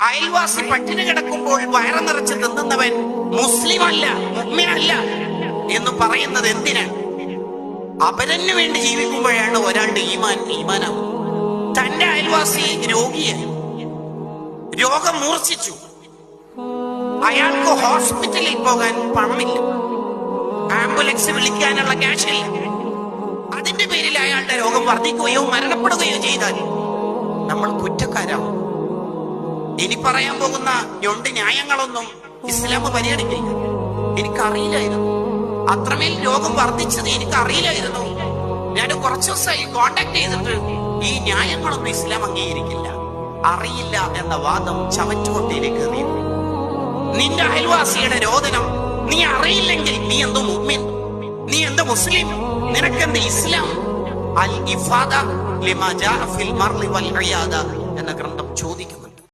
അയൽവാസി പട്ടിണി കിടക്കുമ്പോൾ വയറ് നിറച്ച് തിന്നുന്നവൻ മുസ്ലിം അല്ല, മുഅ്മിനല്ല എന്ന് പറയുന്നത് എന്തിനാണ്? അവരന് വേണ്ടി ജീവിക്കുമ്പോഴാണ് ഒരാളുടെ ഈമാനാവും. തന്റെ അയൽവാസി രോഗിയായി, രോഗം മൂർച്ഛിച്ചു, അയാൾക്ക് ഹോസ്പിറ്റലിൽ പോകാൻ പണമില്ല, ആംബുലൻസ് വിളിക്കാനുള്ള ക്യാഷ് ഇല്ല. അതിന്റെ പേരിൽ അയാളുടെ രോഗം വർദ്ധിക്കുകയോ മരണപ്പെടുകയോ ചെയ്താൽ നമ്മൾ കുറ്റക്കാരാവും. ഇനി പറയാൻ പോകുന്ന 2 ന്യായങ്ങളൊന്നും ഇസ്ലാം പരിഗണിക്കില്ല. എനിക്കറിയില്ലായിരുന്നു, അത്രമേൽ രോഗം വർദ്ധിച്ചത് എനിക്കറിയില്ലായിരുന്നു. ഞാൻ കുറച്ചു ദിവസമായി കോണ്ടാക്ട് ചെയ്തിട്ട് ഈ ന്യായങ്ങളൊന്നും ഇസ്ലാം അംഗീകരിക്കില്ല. അറിയില്ല എന്ന വാദം ചവറ്റുകൊട്ടയിലേക്ക് എറിയും. നിന്റെ അയൽവാസിയുടെ രോദനം നീ അറിയില്ലെങ്കിൽ നീ എന്തോ മുഅ്മിൻ, നീ എന്തോ മുസ്ലിം, നിനക്കെന്ത് ഇസ്ലാം? അൽ ഇഫാദ ലിമാ ജാഅ ഫിൽ മർളി വൽ ഇയാദ എന്ന ഗ്രന്ഥം ചോദിക്കുന്നു.